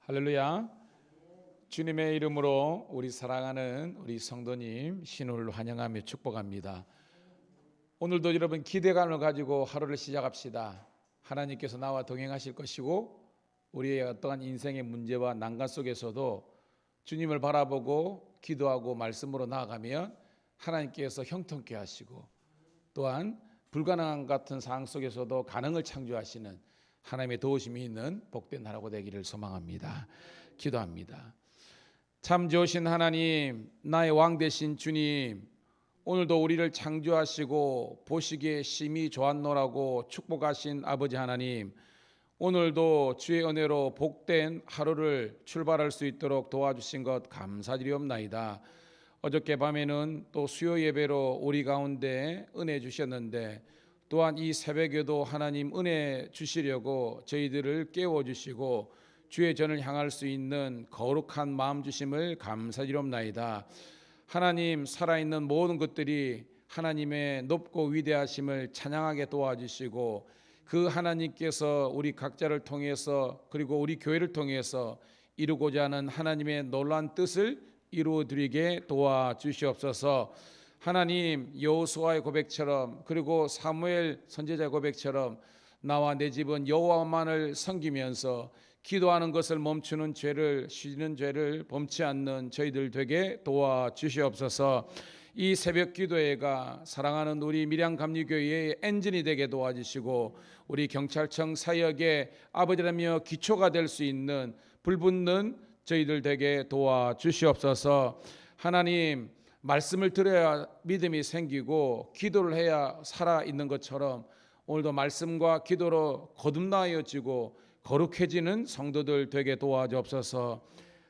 할렐루야. 주님의 이름으로 우리 사랑하는 우리 성도님 신우를 환영하며 축복합니다. 오늘도 여러분 기대감을 가지고 하루를 시작합시다. 하나님께서 나와 동행하실 것이고 우리의 어떠한 인생의 문제와 난관 속에서도 주님을 바라보고 기도하고 말씀으로 나아가면 하나님께서 형통케 하시고 또한 불가능한 같은 상황 속에서도 가능을 창조하시는 하나님의 도우심이 있는 복된 하루가 되기를 소망합니다. 기도합니다. 참 좋으신 하나님, 나의 왕 되신 주님, 오늘도 우리를 창조하시고 보시기에 심히 좋았노라고 축복하신 아버지 하나님, 오늘도 주의 은혜로 복된 하루를 출발할 수 있도록 도와주신 것 감사드리옵나이다. 어저께 밤에는 또 수요 예배로 우리 가운데 은혜 주셨는데 또한 이 새벽에도 하나님 은혜 주시려고 저희들을 깨워주시고 주의 전을 향할 수 있는 거룩한 마음 주심을 감사드리옵나이다. 하나님, 살아있는 모든 것들이 하나님의 높고 위대하심을 찬양하게 도와주시고 그 하나님께서 우리 각자를 통해서 그리고 우리 교회를 통해서 이루고자 하는 하나님의 놀라운 뜻을 이루어드리게 도와주시옵소서. 하나님, 여호수아의 고백처럼 그리고 사무엘 선지자의 고백처럼 나와 내 집은 여호와만을 섬기면서 기도하는 것을 멈추는 죄를 쉬는 죄를 범치 않는 저희들 되게 도와주시옵소서. 이 새벽 기도회가 사랑하는 우리 밀양감리교회의 엔진이 되게 도와주시고 우리 경찰청 사역의 아버지라며 기초가 될 수 있는 불붙는 저희들 되게 도와주시옵소서. 하나님, 말씀을 들어야 믿음이 생기고 기도를 해야 살아있는 것처럼 오늘도 말씀과 기도로 거듭나여지고 거룩해지는 성도들 되게 도와주옵소서.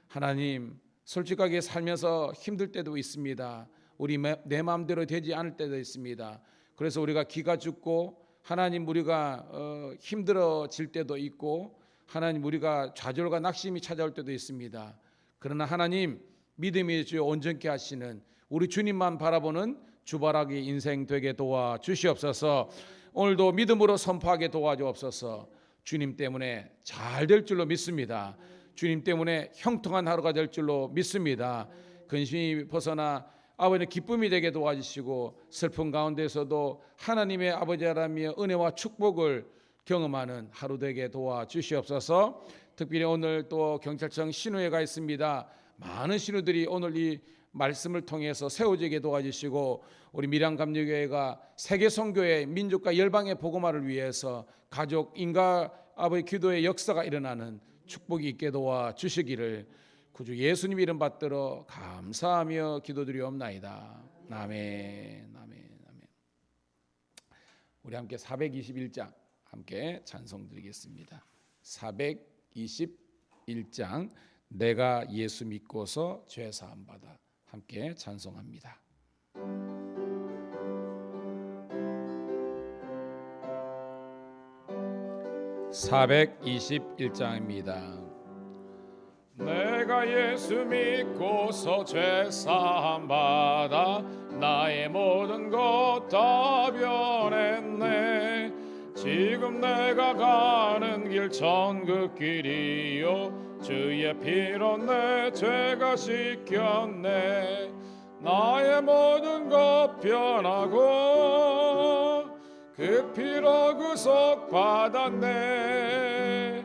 하나님, 솔직하게 살면서 힘들 때도 있습니다. 우리 내 마음대로 되지 않을 때도 있습니다. 그래서 우리가 기가 죽고 하나님 우리가 힘들어질 때도 있고 하나님 우리가 좌절과 낙심이 찾아올 때도 있습니다. 그러나 하나님, 믿음이 주 온전케 하시는 우리 주님만 바라보는 주바라기 인생 되게 도와주시옵소서. 오늘도 믿음으로 선포하게 도와주옵소서. 주님 때문에 잘 될 줄로 믿습니다. 주님 때문에 형통한 하루가 될 줄로 믿습니다. 근심이 벗어나 아버지의 기쁨이 되게 도와주시고 슬픔 가운데서도 하나님의 아버지라며 은혜와 축복을 경험하는 하루 되게 도와주시옵소서. 특별히 오늘 또 경찰청 신우회가 있습니다. 많은 신우들이 오늘 이 말씀을 통해서 세워지게 도와주시고 우리 밀양감리교회가 세계 선교회 민족과 열방의 복음화를 위해서 가족 인가 아버지 기도의 역사가 일어나는 축복이 있게 도와주시기를 구주 예수님 이름 받들어 감사하며 기도드리옵나이다. 아멘. 아멘. 아멘. 우리 함께 421장 함께 찬송 드리겠습니다. 421장 내가 예수 믿고서 죄 사함 받아 함께 찬송합니다. 421장입니다. 내가 예수 믿고서 죄 사함 받아 나의 모든 것 다 변했네. 지금 내가 가는 길 천국 길이요 주의 피로 내 죄가 씻겼네. 나의 모든 것 변하고 그 피로 구속 받았네.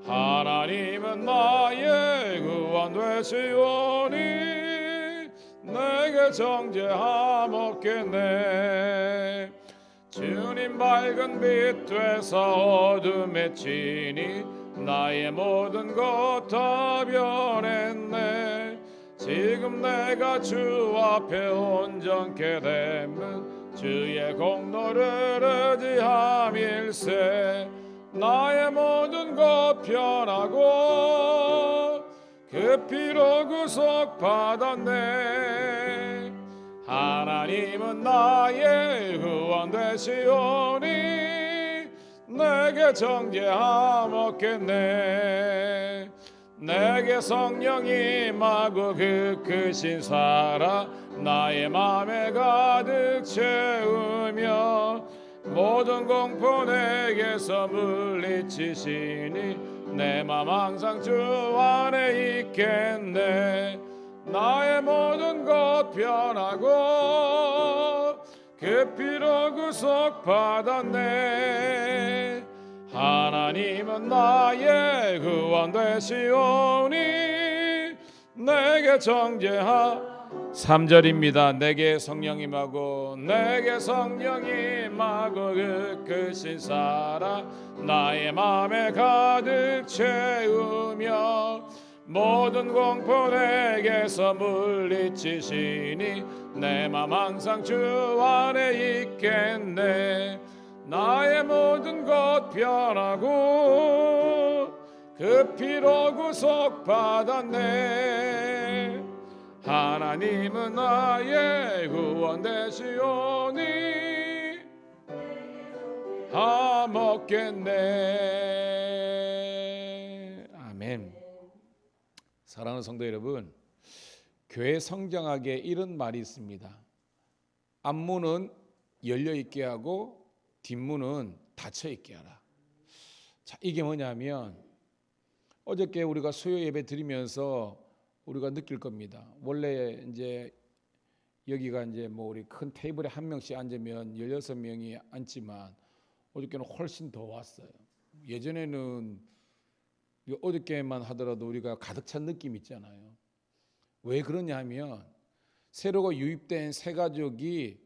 하나님은 나의 구원 되시오니 내게 정죄함 없겠네. 주님 밝은 빛 되사 어둠에 치니 나의 모든 것 다 변했네. 지금 내가 주 앞에 온전케 되면 주의 공로를 의지함일세. 나의 모든 것 변하고 그 피로 구속 받았네. 하나님은 나의 구원 되시오니 내게 정죄함 없겠네. 내게 성령이 임하고 그 크신 사랑 나의 맘에 가득 채우며 모든 공포 내게서 물리치시니 내 맘 항상 주 안에 있겠네. 나의 모든 것 변하고 그 피로 구속받았네. 하나님은 나의 구원 되시오니 내게 정죄하 3절입니다. 내게 성령 임하고 내게 성령 임하고 그 크신 사랑 나의 맘에 가득 채우며 모든 공포 내게서 물리치시니 내 맘 항상 주 안에 있겠네. 나의 모든 것 변하고 그 피로 구속받았네. 하나님은 나의 구원 되시오니 먹겠네. 아멘. 사랑하는 성도 여러분, 교회 성장하게 이런 말이 있습니다. 앞문은 열려 있게 하고 뒷문은 닫혀 있게 하라. 자, 이게 뭐냐면 어저께 우리가 수요 예배 드리면서 우리가 느낄 겁니다. 원래 이제 여기가 이제 뭐 우리 큰 테이블에 한 명씩 앉으면 16명이 앉지만 어저께는 훨씬 더 왔어요. 예전에는 어저께만 하더라도 우리가 가득 찬 느낌 있잖아요. 왜 그러냐 하면 새로 유입된 새 가족이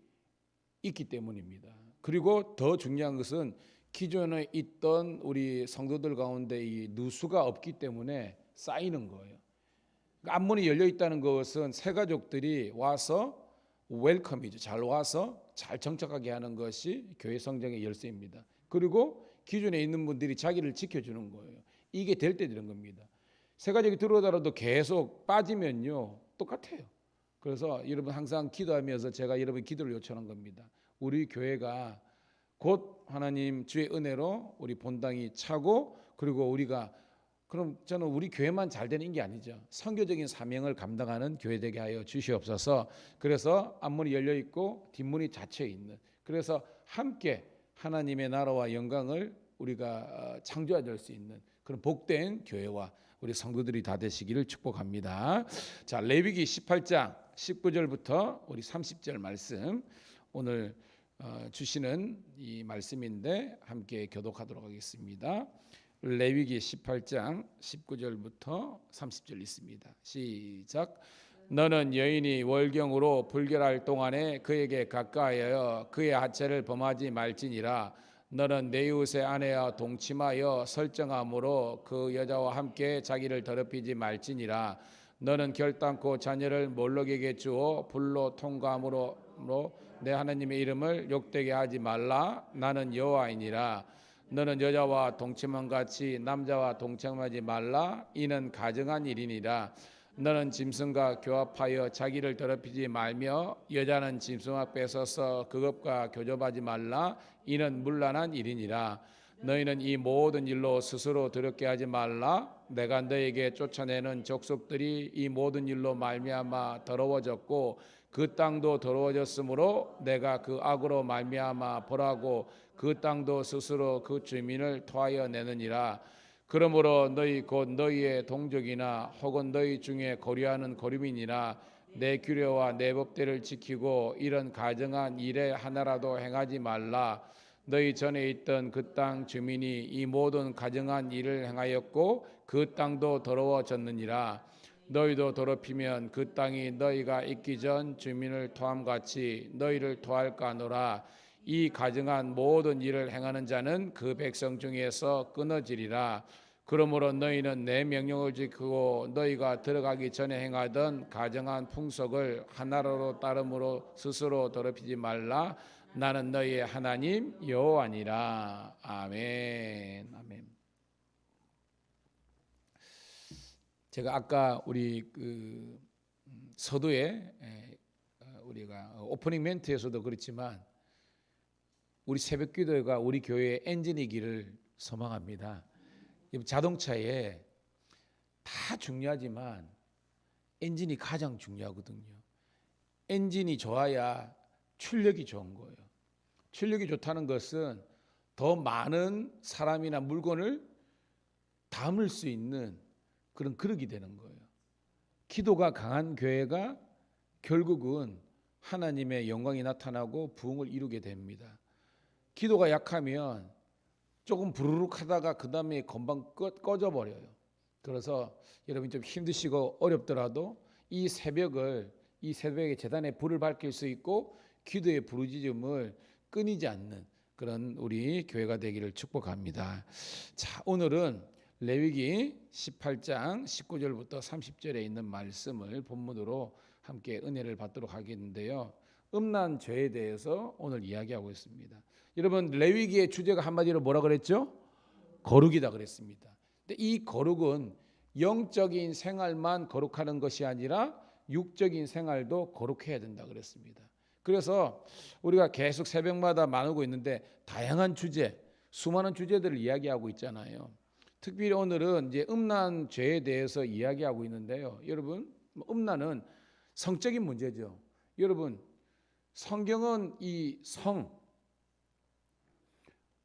있기 때문입니다. 그리고 더 중요한 것은 기존에 있던 우리 성도들 가운데 이 누수가 없기 때문에 쌓이는 거예요. 앞문이 열려 있다는 것은 새 가족들이 와서 웰컴이죠. 잘 와서 잘 정착하게 하는 것이 교회 성장의 열쇠입니다. 그리고 기존에 있는 분들이 자기를 지켜주는 거예요. 이게 될 때 되는 겁니다. 새 가족이 들어오더라도 계속 빠지면요 똑같아요. 그래서 여러분 항상 기도하면서 제가 여러분 기도를 요청한 겁니다. 우리 교회가 곧 하나님 주의 은혜로 우리 본당이 차고 그리고 우리가 그럼 저는 우리 교회만 잘 되는 게 아니죠. 선교적인 사명을 감당하는 교회 되게 하여 주시옵소서. 그래서 앞문이 열려 있고 뒷문이 닫혀 있는, 그래서 함께 하나님의 나라와 영광을 우리가 창조할 수 있는 그런 복된 교회와 우리 성도들이 다 되시기를 축복합니다. 자, 레위기 18장 19절부터 우리 30절 말씀 오늘 주시는 이 말씀인데 함께 교독하도록 하겠습니다. 레위기 18장 19절부터 30절 있습니다. 시작. 너는 여인이 월경으로 불결할 동안에 그에게 가까이하여 그의 하체를 범하지 말지니라. 너는 내 이웃의 아내와 동침하여 설정함으로 그 여자와 함께 자기를 더럽히지 말지니라. 너는 결단코 자녀를 몰록에게 주어 불로 통과함으로 내 하나님의 이름을 욕되게 하지 말라. 나는 여호와이니라. 너는 여자와 동침함 같이 남자와 동침하지 말라. 이는 가증한 일이니라. 너는 짐승과 교합하여 자기를 더럽히지 말며 여자는 짐승과 뺏어서 그것과 교접하지 말라. 이는 문란한 일이니라. 너희는 이 모든 일로 스스로 더럽게 하지 말라. 내가 너에게 쫓아내는 족속들이 이 모든 일로 말미암아 더러워졌고 그 땅도 더러워졌으므로 내가 그 악으로 말미암아 벌하고 그 땅도 스스로 그 주민을 토하여 내느니라. 그러므로 너희 곧 너희의 동족이나 혹은 너희 중에 거류하는 거류민이나 내 규례와 내 법대를 지키고 이런 가증한 일에 하나라도 행하지 말라. 너희 전에 있던 그 땅 주민이 이 모든 가증한 일을 행하였고 그 땅도 더러워졌느니라. 너희도 더럽히면 그 땅이 너희가 있기 전 주민을 토함같이 너희를 토할까노라. 이 가증한 모든 일을 행하는 자는 그 백성 중에서 끊어지리라. 그러므로 너희는 내 명령을 지키고 너희가 들어가기 전에 행하던 가증한 풍속을 하나로 따름으로 스스로 더럽히지 말라. 나는 너희의 하나님 여호와니라. 아멘. 아멘. 제가 아까 우리 그 서두에 우리가 오프닝 멘트에서도 그렇지만 우리 새벽기도가 우리 교회의 엔진이기를 소망합니다. 자동차에 다 중요하지만 엔진이 가장 중요하거든요. 엔진이 좋아야 출력이 좋은 거예요. 출력이 좋다는 것은 더 많은 사람이나 물건을 담을 수 있는 그런 그릇이 되는 거예요. 기도가 강한 교회가 결국은 하나님의 영광이 나타나고 부흥을 이루게 됩니다. 기도가 약하면 조금 부르륵 하다가 그 다음에 금방 꺼져 버려요. 그래서 여러분 좀 힘드시고 어렵더라도 이 새벽에 제단에 불을 밝힐 수 있고 기도의 부르짖음을 끊이지 않는 그런 우리 교회가 되기를 축복합니다. 자, 오늘은 레위기 18장 19절부터 30절에 있는 말씀을 본문으로 함께 은혜를 받도록 하겠는데요. 음란 죄에 대해서 오늘 이야기하고 있습니다. 여러분, 레위기의 주제가 한마디로 뭐라 그랬죠? 거룩이다 그랬습니다. 근데 이 거룩은 영적인 생활만 거룩하는 것이 아니라 육적인 생활도 거룩해야 된다 그랬습니다. 그래서 우리가 계속 새벽마다 나누고 있는데 다양한 주제, 수많은 주제들을 이야기하고 있잖아요. 특별히 오늘은 이제 음란 죄에 대해서 이야기하고 있는데요. 여러분, 음란은 성적인 문제죠. 여러분, 성경은 이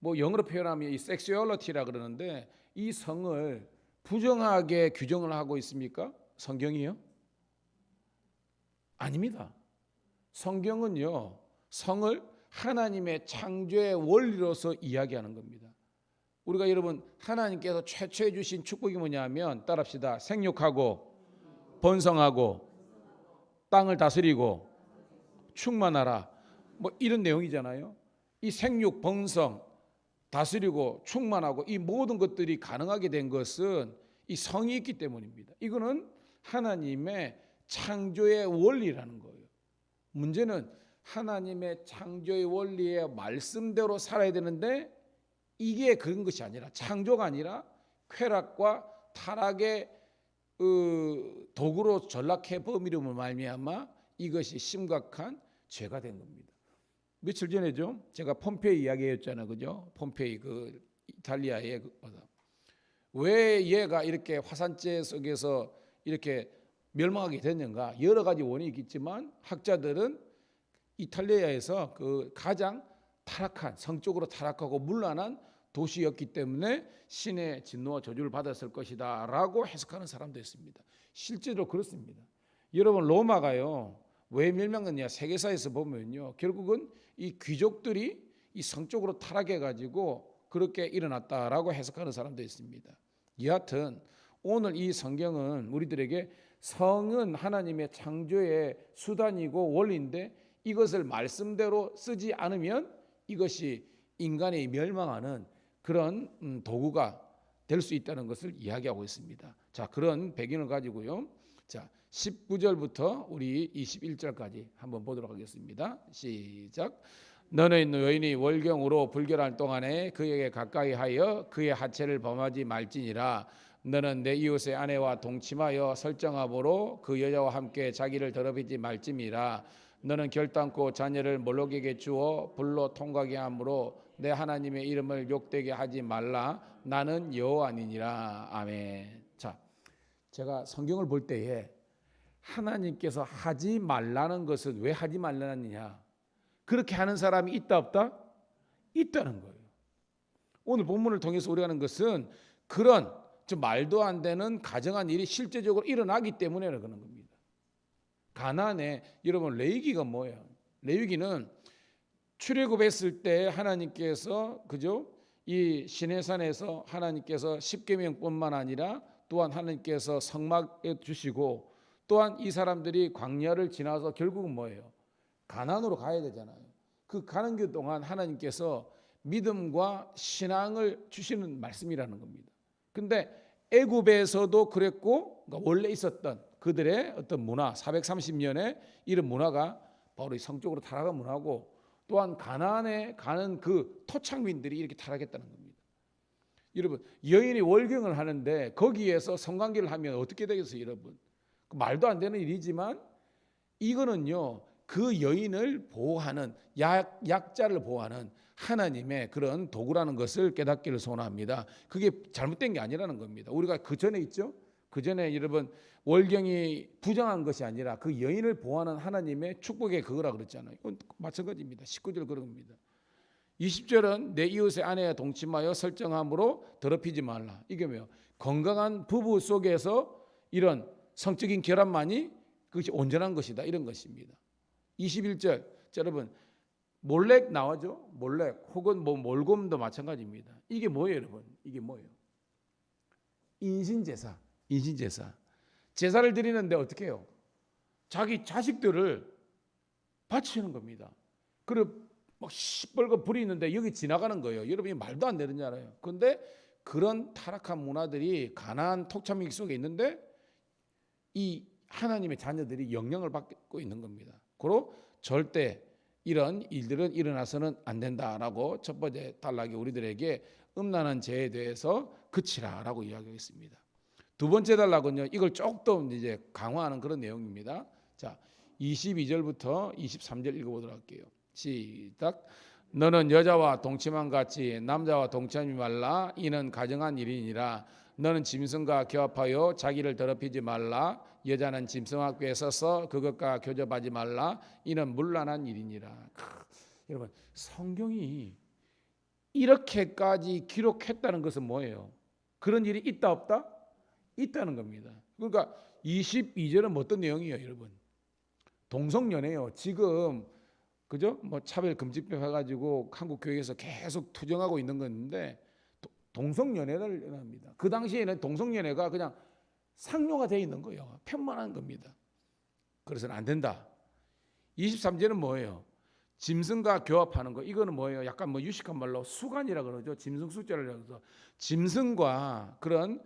영어로 표현하면 이 섹슈얼리티라 그러는데 이 성을 부정하게 규정을 하고 있습니까? 성경이요? 아닙니다. 성경은요, 성을 하나님의 창조의 원리로서 이야기하는 겁니다. 우리가 여러분 하나님께서 최초에 주신 축복이 뭐냐면 따라합시다. 생육하고 번성하고 땅을 다스리고 충만하라. 뭐 이런 내용이잖아요. 이 생육, 번성, 다스리고 충만하고 이 모든 것들이 가능하게 된 것은 이 성이 있기 때문입니다. 이거는 하나님의 창조의 원리라는 거예요. 문제는 하나님의 창조의 원리의 말씀대로 살아야 되는데 이게 그런 것이 아니라 창조가 아니라 쾌락과 타락의 도구로 전락해 버림으로 말미암아 이것이 심각한 죄가 된 겁니다. 며칠 전에죠. 제가 폼페이 이야기했잖아요. 그죠? 폼페이 그 이탈리아의 왜 얘가 이렇게 화산재 속에서 이렇게 멸망하게 됐는가? 여러 가지 원인이 있겠지만 학자들은 이탈리아에서 그 가장 타락한 성적으로 타락하고 문란한 도시였기 때문에 신의 진노와 저주를 받았을 것이다라고 해석하는 사람도 있습니다. 실제로 그렇습니다. 여러분 로마가요. 왜 멸망했냐? 세계사에서 보면요. 결국은 이 귀족들이 이 성적으로 타락해가지고 그렇게 일어났다라고 해석하는 사람도 있습니다. 여하튼 오늘 이 성경은 우리들에게 성은 하나님의 창조의 수단이고 원리인데 이것을 말씀대로 쓰지 않으면 이것이 인간이 멸망하는 그런 도구가 될 수 있다는 것을 이야기하고 있습니다. 자, 그런 배경을 가지고요. 자, 19절부터 우리 21절까지 한번 보도록 하겠습니다. 시작. 너는 여인이 월경으로 불결할 동안에 그에게 가까이 하여 그의 하체를 범하지 말지니라. 너는 내 이웃의 아내와 동침하여 설정함으로 그 여자와 함께 자기를 더럽히지 말지니라. 너는 결단코 자녀를 몰록에게 주어 불로 통과하게 함으로 내 하나님의 이름을 욕되게 하지 말라. 나는 여호와니니라. 아멘. 자, 제가 성경을 볼 때에 하나님께서 하지 말라는 것은 왜 하지 말라느냐? 그렇게 하는 사람이 있다 없다? 있다는 거예요. 오늘 본문을 통해서 우리가 하는 것은 그런 좀 말도 안 되는 가정한 일이 실제적으로 일어나기 때문에 그러는 겁니다. 가나안에 여러분 레위기가 뭐예요? 레위기는 출애굽했을 때 하나님께서 그죠? 이 시내산에서 하나님께서 십계명뿐만 아니라 또한 하나님께서 성막에 주시고 또한 이 사람들이 광야를 지나서 결국은 뭐예요? 가나안으로 가야 되잖아요. 그 가는 길 동안 하나님께서 믿음과 신앙을 주시는 말씀이라는 겁니다. 근데 애굽에서도 그랬고 그러니까 원래 있었던 그들의 어떤 문화 430년의 이런 문화가 바로 이 성적으로 타락한 문화고 또한 가나안에 가는 그 토착민들이 이렇게 타락했다는 겁니다. 여러분 여인이 월경을 하는데 거기에서 성관계를 하면 어떻게 되겠어요, 여러분? 말도 안 되는 일이지만 이거는요 그 여인을 보호하는 약자를 보호하는 하나님의 그런 도구라는 것을 깨닫기를 소원합니다. 그게 잘못된 게 아니라는 겁니다. 우리가 그 전에 있죠. 그 전에 여러분 월경이 부정한 것이 아니라 그 여인을 보호하는 하나님의 축복의 그거라 그랬잖아요. 이건 마찬가지입니다. 19절 그런 겁니다. 20절은 내 이웃의 아내와 동침하여 설정함으로 더럽히지 말라. 이게 뭐예요? 건강한 부부 속에서 이런 성적인 결합만이 그것이 온전한 것이다, 이런 것입니다. 21절 여러분, 몰렉 나오죠. 몰렉 혹은 뭐 몰곰도 마찬가지입니다. 이게 뭐예요, 여러분? 이게 뭐예요? 인신제사. 제사를 드리는데 어떻게 해요? 자기 자식들을 바치는 겁니다. 그리고 막 시뻘겋 불이 있는데 여기 지나가는 거예요. 여러분이 말도 안 되는 줄 알아요. 그런데 그런 타락한 문화들이 가나안 톡차미기 속에 있는데 이 하나님의 자녀들이 영향을 받고 있는 겁니다. 그리고 절대 이런 일들은 일어나서는 안 된다라고 첫 번째 단락이 우리들에게 음란한 죄에 대해서 그치라라고 이야기했습니다. 두 번째 단락은요, 이걸 조금 이제 강화하는 그런 내용입니다. 자, 22절부터 23절 읽어보도록 할게요. 시작. 너는 여자와 동침한 같이 남자와 동침하지 말라. 이는 가정한 일이니라. 너는 짐승과 교합하여 자기를 더럽히지 말라. 여자는 짐승과 꾀 서서 그것과 교접하지 말라. 이는 문란한 일이니라. 여러분, 성경이 이렇게까지 기록했다는 것은 뭐예요? 그런 일이 있다 없다? 있다는 겁니다. 그러니까 22절은 어떤 내용이에요, 여러분? 동성연애요. 지금 그죠? 뭐 차별금지법 해가지고 한국 교회에서 계속 투정하고 있는 건데 동성연애를 합니다. 그 당시에는 동성연애가 그냥 상용화 되어 있는 거예요. 편만한 겁니다. 그래서는 안 된다. 23절은 뭐예요? 짐승과 교합하는 거. 이거는 뭐예요? 약간 뭐 유식한 말로 수간이라 그러죠. 짐승 숫자를 해서 짐승과 그런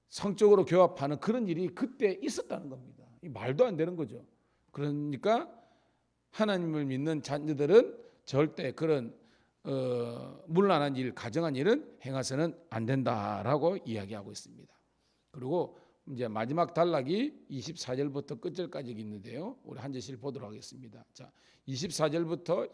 성적으로 교합하는 그런 일이 그때 있었다는 겁니다. 이 말도 안 되는 거죠. 그러니까 하나님을 믿는 자녀들은 절대 그런 문란한 일, 가정한 일은 행해서는 안 된다라고 이야기하고 있습니다. 그리고 이제 마지막 단락이 24절부터 끝절까지 있는데요. 우리 한 절씩 보도록 하겠습니다. 자, 24절부터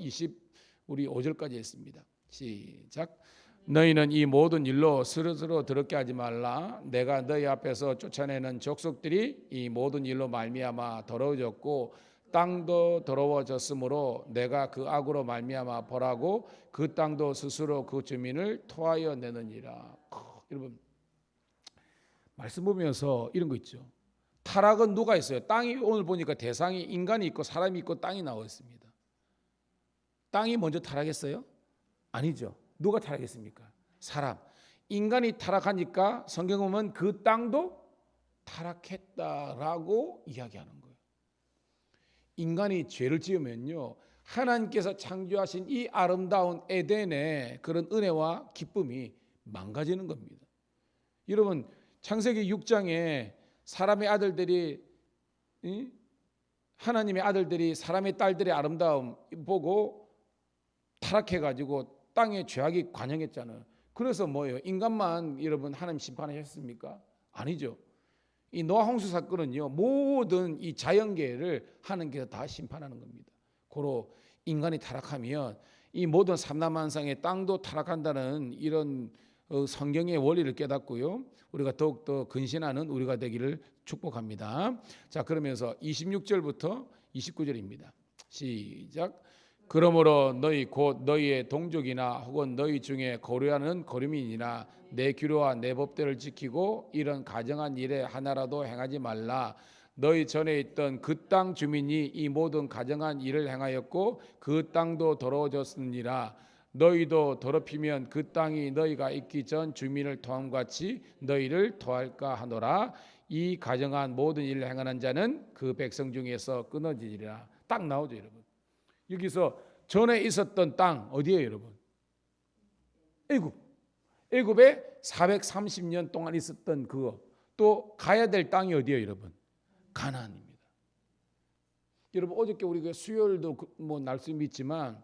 우리 5절까지 했습니다. 시작. 너희는 이 모든 일로 스스로 더럽게 하지 말라. 내가 너희 앞에서 쫓아내는 족속들이 이 모든 일로 말미암아 더러워졌고 땅도 더러워졌으므로 내가 그 악으로 말미암아 벌하고 그 땅도 스스로 그 주민을 토하여 내느니라. 여러분, 말씀 보면서 이런 거 있죠. 타락은 누가 있어요? 땅이, 오늘 보니까 대상이 인간이 있고 사람이 있고 땅이 나와 있습니다. 땅이 먼저 타락했어요? 아니죠. 누가 타락했습니까? 사람. 인간이 타락하니까 성경은 보면 그 땅도 타락했다라고 이야기하는 거예요. 인간이 죄를 지으면요, 하나님께서 창조하신 이 아름다운 에덴의 그런 은혜와 기쁨이 망가지는 겁니다. 여러분, 창세기 6장에 사람의 아들들이, 하나님의 아들들이 사람의 딸들의 아름다움 보고 타락해가지고 땅에 죄악이 관영했잖아요. 그래서 뭐예요? 인간만 여러분 하나님 심판하셨습니까? 아니죠. 이 노아 홍수 사건은요, 모든 이 자연계를 하나님께서 다 심판하는 겁니다. 고로 인간이 타락하면 이 모든 삼라만상의 땅도 타락한다는 이런 성경의 원리를 깨닫고요, 우리가 더욱더 근신하는 우리가 되기를 축복합니다. 자, 그러면서 26절부터 29절입니다. 시작. 그러므로 너희 곧 너희의 동족이나 혹은 너희 중에 거류하는 거류민이나 내 규례와 내 법대를 지키고 이런 가정한 일에 하나라도 행하지 말라. 너희 전에 있던 그 땅 주민이 이 모든 가정한 일을 행하였고 그 땅도 더러워졌으니라. 너희도 더럽히면 그 땅이 너희가 있기 전 주민을 토함 같이 너희를 토할까 하노라. 이 가정한 모든 일을 행하는 자는 그 백성 중에서 끊어지리라. 딱 나오죠, 여러분. 여기서 전에 있었던 땅 어디예요, 여러분? 애굽. 애굽에 430년 동안 있었던 그거. 또 가야 될 땅이 어디예요, 여러분? 가나안입니다. 여러분, 어저께 우리가 수요일도 뭐 말씀이 있지만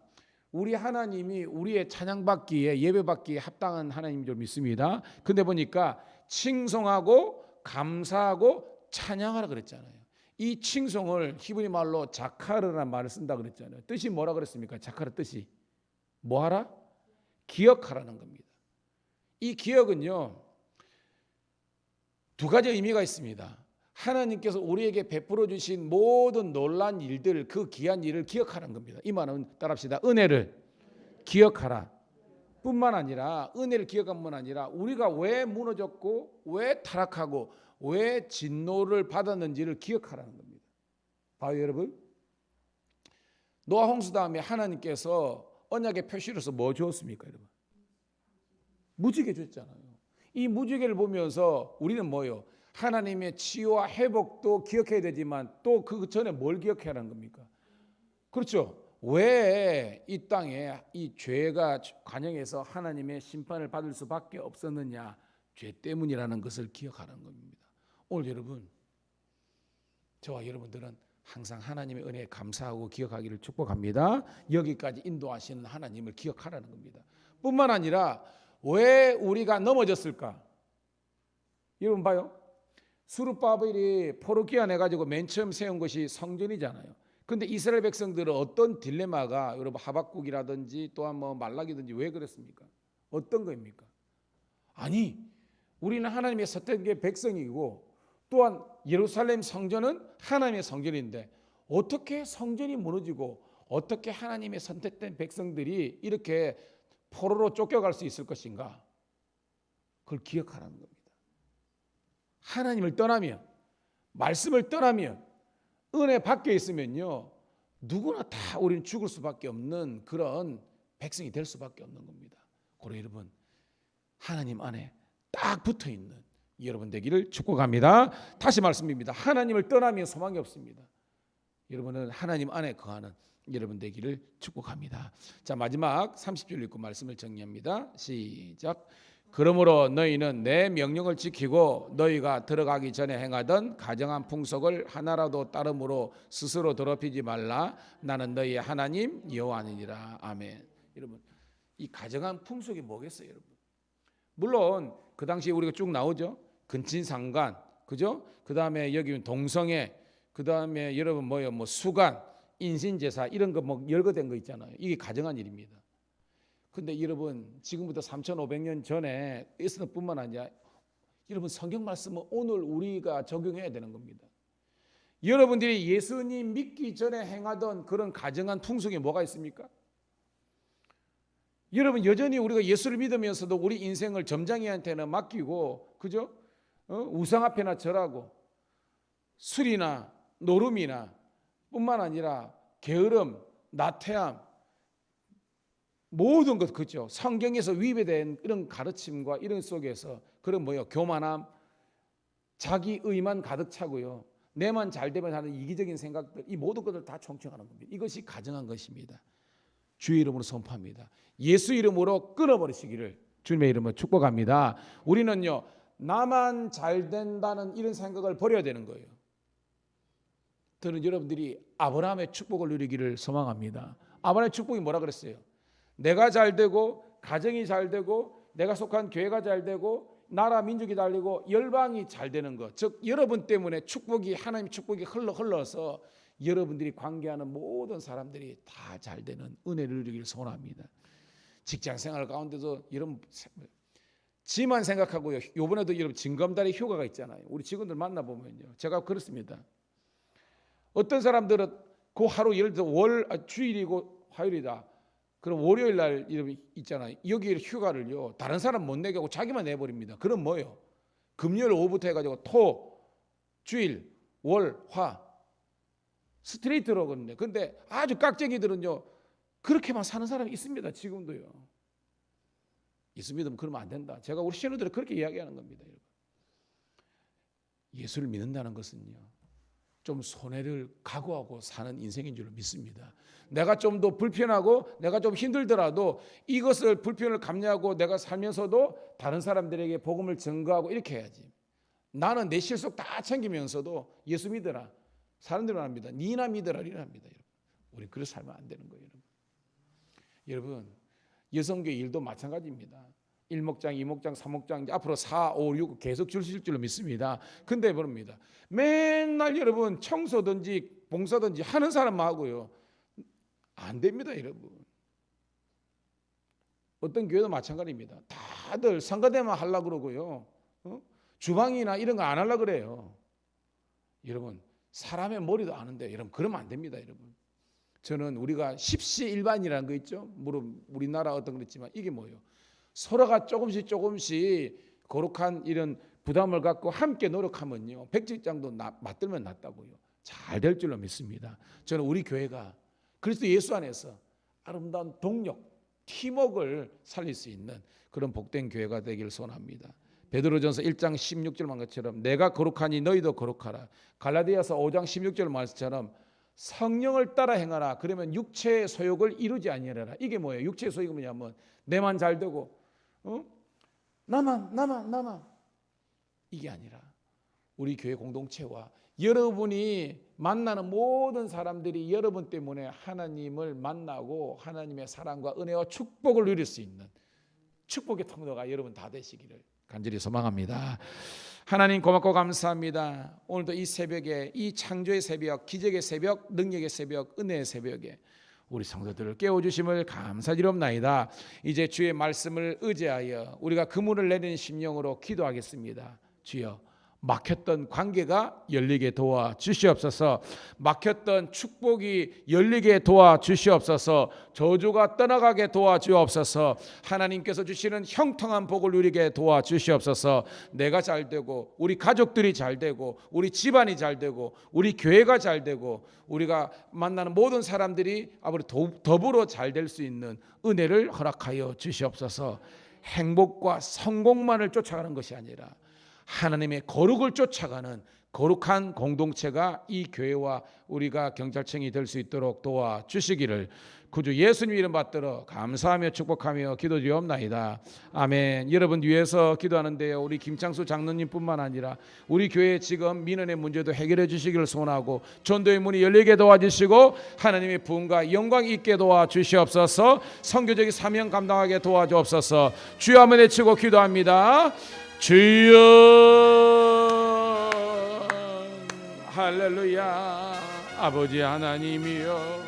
우리 하나님이 우리의 찬양받기에 예배받기에 합당한 하나님인 줄 믿습니다. 근데 보니까 칭송하고 감사하고 찬양하라 그랬잖아요. 이 칭송을 히브리 말로 자카르라는 말을 쓴다 그랬잖아요. 뜻이 뭐라 그랬습니까? 자카르 뜻이 뭐하라? 기억하라는 겁니다. 이 기억은요, 두 가지 의미가 있습니다. 하나님께서 우리에게 베풀어 주신 모든 놀라운 일들, 그 귀한 일을 기억하는 겁니다. 이 말은 따라합시다. 은혜를 기억하라. 뿐만 아니라 은혜를 기억한 뿐 아니라 우리가 왜 무너졌고 왜 타락하고 왜 진노를 받았는지를 기억하라는 겁니다. 봐요 여러분. 노아 홍수 다음에 하나님께서 언약의 표시로서 뭐 주었습니까 여러분? 무지개 줬잖아요. 이 무지개를 보면서 우리는 뭐요? 하나님의 치유와 회복도 기억해야 되지만 또 그 전에 뭘 기억해야 하는 겁니까? 그렇죠. 왜 이 땅에 이 죄가 관영해서 하나님의 심판을 받을 수밖에 없었느냐? 죄 때문이라는 것을 기억하는 겁니다. 오늘 여러분, 저와 여러분들은 항상 하나님의 은혜에 감사하고 기억하기를 축복합니다. 여기까지 인도하시는 하나님을 기억하라는 겁니다. 뿐만 아니라 왜 우리가 넘어졌을까? 여러분 봐요. 스룹바벨이 포르기아 내가지고 맨 처음 세운 것이 성전이잖아요. 근데 이스라엘 백성들은 어떤 딜레마가 여러분 하박국이라든지 또한 뭐 말라기든지 왜 그랬습니까? 어떤 거입니까? 아니 우리는 하나님의 선택의 백성이고 또한 예루살렘 성전은 하나님의 성전인데 어떻게 성전이 무너지고 어떻게 하나님의 선택된 백성들이 이렇게 포로로 쫓겨갈 수 있을 것인가? 그걸 기억하라는 겁니다. 하나님을 떠나면 말씀을 떠나면 은혜 밖에 있으면요 누구나 다 우리는 죽을 수밖에 없는 그런 백성이 될 수밖에 없는 겁니다. 그래서 여러분 하나님 안에 딱 붙어있는 여러분 되기를 축복합니다. 다시 말씀입니다. 하나님을 떠나면 소망이 없습니다. 여러분은 하나님 안에 거하는 여러분 되기를 축복합니다. 자 마지막 30절 읽고 말씀을 정리합니다. 시작. 그러므로 너희는 내 명령을 지키고 너희가 들어가기 전에 행하던 가정한 풍속을 하나라도 따름으로 스스로 더럽히지 말라. 나는 너희의 하나님 여호와니라. 아멘. 여러분 이 가정한 풍속이 뭐겠어요 여러분? 물론 그 당시에 우리가 쭉 나오죠. 근친상간 그죠? 그 다음에 여기 동성애 그 다음에 여러분 뭐요 뭐 수간 인신제사 이런 거 뭐 열거된 거 있잖아요. 이게 가정한 일입니다. 근데 여러분 지금부터 3,500년 전에 있었던 뿐만 아니라 여러분 성경 말씀은 오늘 우리가 적용해야 되는 겁니다. 여러분들이 예수님 믿기 전에 행하던 그런 가정한 풍속이 뭐가 있습니까? 여러분 여전히 우리가 예수를 믿으면서도 우리 인생을 점장이한테는 맡기고 그죠? 우상 앞에나 절하고 술이나 노름이나 뿐만 아니라 게으름, 나태함 모든 것 그죠? 성경에서 위배된 이런 가르침과 이런 속에서 그런 뭐요? 교만함, 자기 의만 가득 차고요. 내만 잘 되면 하는 이기적인 생각들 이 모든 것을 다 총칭하는 겁니다. 이것이 가정한 것입니다. 주의 이름으로 선포합니다. 예수 이름으로 끊어버리시기를 주님의 이름으로 축복합니다. 우리는요 나만 잘 된다는 이런 생각을 버려야 되는 거예요. 저는 여러분들이 아브라함의 축복을 누리기를 소망합니다. 아브라함의 축복이 뭐라 그랬어요? 내가 잘 되고 가정이 잘 되고 내가 속한 교회가 잘 되고 나라 민족이 잘 되고 열방이 잘 되는 것. 즉 여러분 때문에 축복이 하나님의 축복이 흘러서 여러분들이 관계하는 모든 사람들이 다 잘 되는 은혜를 누리기를 소원합니다. 직장생활 가운데도 여러분 지만 생각하고요. 이번에도 여러분 징검다리 휴가가 있잖아요. 우리 직원들 만나보면요. 제가 그렇습니다. 어떤 사람들은 그 하루 예를 들어 주일이고 화요일이다. 그럼 월요일 날 있잖아요. 여기 휴가를요. 다른 사람 못 내게 하고 자기만 내버립니다. 그럼 뭐예요? 금요일 오후부터 해가지고 토, 주일, 월, 화 스트레이트로 하거든요. 근데 아주 깍쟁이들은요. 그렇게만 사는 사람이 있습니다. 지금도요. 예수 믿으면 그러면 안 된다. 제가 우리 신우들은 그렇게 이야기하는 겁니다. 여러분. 예수를 믿는다는 것은요. 좀 손해를 각오하고 사는 인생인 줄 믿습니다. 내가 좀 더 불편하고 내가 좀 힘들더라도 이것을 불편을 감내하고 내가 살면서도 다른 사람들에게 복음을 증거하고 이렇게 해야지. 나는 내 실속 다 챙기면서도 예수 믿어라. 사람들은 합니다. 니나 믿어라 이랍니다. 여러분. 우리 그렇게 살면 안 되는 거예요. 여러분 여성교회 일도 마찬가지입니다. 1목장, 2목장, 3목장 앞으로 4, 5, 6 계속 주실 줄로 믿습니다. 근데 모릅니다. 맨날 여러분 청소든지 봉사든지 하는 사람만 하고요. 안 됩니다 여러분. 어떤 교회도 마찬가지입니다. 다들 성가대만 하려고 그러고요. 주방이나 이런 거 안 하려고 그래요. 여러분 사람의 머리도 아는데 여러분 그러면 안 됩니다 여러분. 저는 우리가 십시일반이라는 거 있죠. 물론 우리나라 어떤 그랬지만 이게 뭐예요? 서로가 조금씩 거룩한 이런 부담을 갖고 함께 노력하면요, 백직장도 맞들면 낫다고요. 잘 될 줄로 믿습니다. 저는 우리 교회가 그리스도 예수 안에서 아름다운 동력, 팀워크를 살릴 수 있는 그런 복된 교회가 되기를 소원합니다. 베드로전서 1장 16절 말처럼 내가 거룩하니 너희도 거룩하라. 갈라디아서 5장 16절 말처럼 성령을 따라 행하라. 그러면 육체의 소욕을 이루지 아니하라. 이게 뭐예요? 육체의 소욕이 뭐냐면 내만 잘 되고 나만 이게 아니라 우리 교회 공동체와 여러분이 만나는 모든 사람들이 여러분 때문에 하나님을 만나고 하나님의 사랑과 은혜와 축복을 누릴 수 있는 축복의 통로가 여러분 다 되시기를 간절히 소망합니다. 하나님 고맙고 감사합니다. 오늘도 이 새벽에 이 창조의 새벽, 기적의 새벽, 능력의 새벽, 은혜의 새벽에 우리 성도들을 깨워주심을 감사드리옵나이다. 이제 주의 말씀을 의지하여 우리가 그물을 내리는 심령으로 기도하겠습니다. 주여, 막혔던 관계가 열리게 도와주시옵소서. 막혔던 축복이 열리게 도와주시옵소서. 저주가 떠나가게 도와주옵소서. 하나님께서 주시는 형통한 복을 누리게 도와주시옵소서. 내가 잘되고 우리 가족들이 잘되고 우리 집안이 잘되고 우리 교회가 잘되고 우리가 만나는 모든 사람들이 앞으로 더불어 잘될 수 있는 은혜를 허락하여 주시옵소서. 행복과 성공만을 쫓아가는 것이 아니라 하나님의 거룩을 쫓아가는 거룩한 공동체가 이 교회와 우리가 경찰청이 될 수 있도록 도와주시기를 구주 예수님 이름 받들어 감사하며 축복하며 기도드리옵나이다. 아멘. 여러분 위해서 기도하는데요, 우리 김창수 장로님뿐만 아니라 우리 교회 지금 민원의 문제도 해결해 주시기를 소원하고 전도의 문이 열리게 도와주시고 하나님의 부흥과 영광 있게 도와주시옵소서. 선교적인 사명 감당하게 도와주옵소서. 주여 한번 외치고 기도합니다. 주여, 할렐루야. 아버지 하나님이여,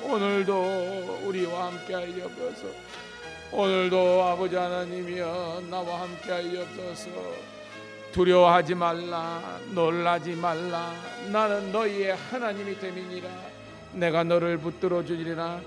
오늘도 우리와 함께하여 주옵소서. 오늘도 아버지 하나님이여 나와 함께하여 주옵소서. 두려워하지 말라, 놀라지 말라. 나는 너희의 하나님이 됨이니라. 내가 너를 붙들어 주리라.